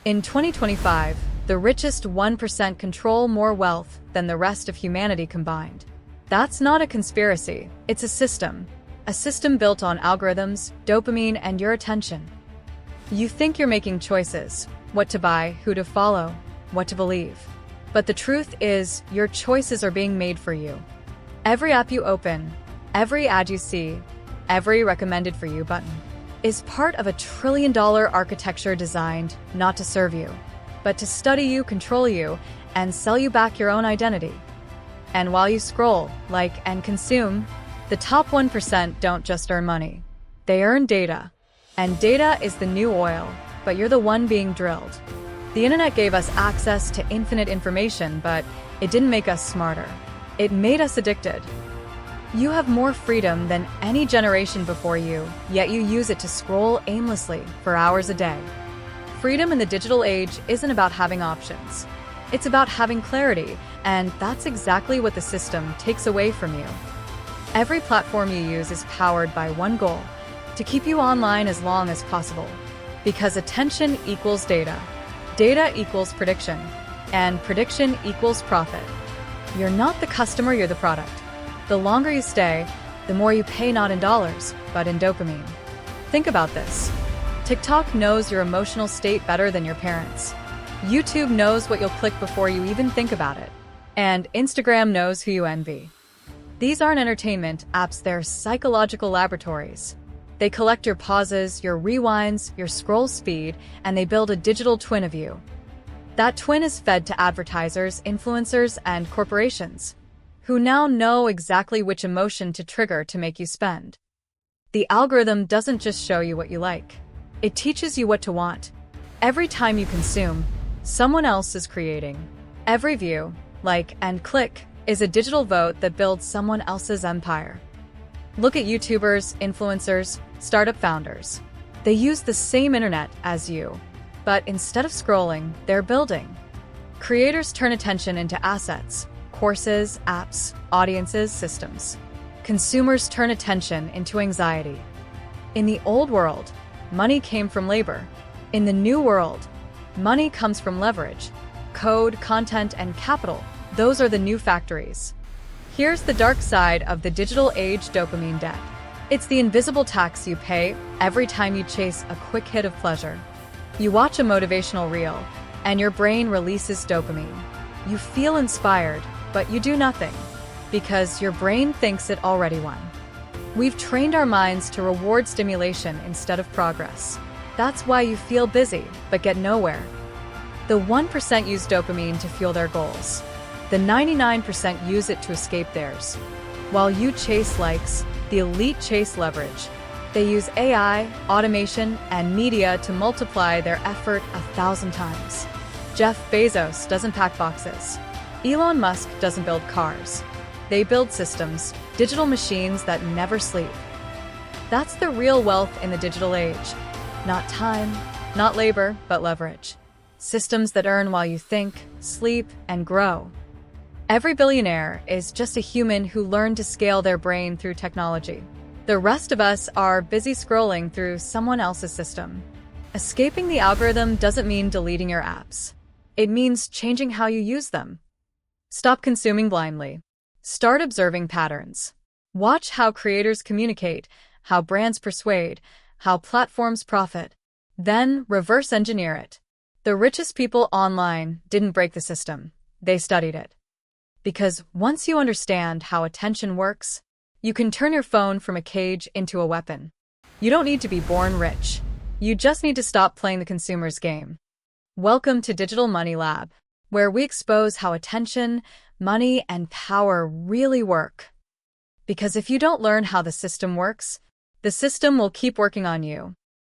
In 2025, the richest 1% control more wealth than the rest of humanity combined. That's not a conspiracy, it's a system. A system built on algorithms, dopamine, and your attention. You think you're making choices, what to buy, who to follow, what to believe. But the truth is, your choices are being made for you. Every app you open, every ad you see, every recommended for you button is part of a trillion-dollar architecture designed not to serve you, but to study you, control you, and sell you back your own identity. And while you scroll, like, and consume, the top 1% don't just earn money. They earn data. And data is the new oil, but you're the one being drilled. The internet gave us access to infinite information, but it didn't make us smarter. It made us addicted. You have more freedom than any generation before you, yet you use it to scroll aimlessly for hours a day. Freedom in the digital age isn't about having options. It's about having clarity, and that's exactly what the system takes away from you. Every platform you use is powered by one goal: to keep you online as long as possible. Because attention equals data. Data equals prediction. And prediction equals profit. You're not the customer, you're the product. The longer you stay, the more you pay, not in dollars, but in dopamine. Think about this. TikTok knows your emotional state better than your parents. YouTube knows what you'll click before you even think about it. And Instagram knows who you envy. These aren't entertainment apps, they're psychological laboratories. They collect your pauses, your rewinds, your scroll speed, and they build a digital twin of you. That twin is fed to advertisers, influencers, and corporations, who now know exactly which emotion to trigger to make you spend. The algorithm doesn't just show you what you like. It teaches you what to want. Every time you consume, someone else is creating. Every view, like, and click is a digital vote that builds someone else's empire. Look at YouTubers, influencers, startup founders. They use the same internet as you, but instead of scrolling, they're building. Creators turn attention into assets: courses, apps, audiences, systems. Consumers turn attention into anxiety. In the old world, money came from labor. In the new world, money comes from leverage. Code, content, and capital, those are the new factories. Here's the dark side of the digital age: dopamine debt. It's the invisible tax you pay every time you chase a quick hit of pleasure. You watch a motivational reel, and your brain releases dopamine. You feel inspired, but you do nothing, because your brain thinks it already won. We've trained our minds to reward stimulation instead of progress. That's why you feel busy, but get nowhere. The 1% use dopamine to fuel their goals. The 99% use it to escape theirs. While you chase likes, the elite chase leverage. They use AI, automation, and media to multiply their effort 1,000 times. Jeff Bezos doesn't pack boxes. Elon Musk doesn't build cars. They build systems, digital machines that never sleep. That's the real wealth in the digital age. Not time, not labor, but leverage. Systems that earn while you think, sleep, and grow. Every billionaire is just a human who learned to scale their brain through technology. The rest of us are busy scrolling through someone else's system. Escaping the algorithm doesn't mean deleting your apps. It means changing how you use them. Stop consuming blindly. Start observing patterns. Watch how creators communicate, how brands persuade, how platforms profit. Then reverse engineer it. The richest people online didn't break the system. They studied it. Because once you understand how attention works, you can turn your phone from a cage into a weapon. You don't need to be born rich. You just need to stop playing the consumer's game. Welcome to Digital Money Lab, where we expose how attention, money, and power really work. Because if you don't learn how the system works, the system will keep working on you.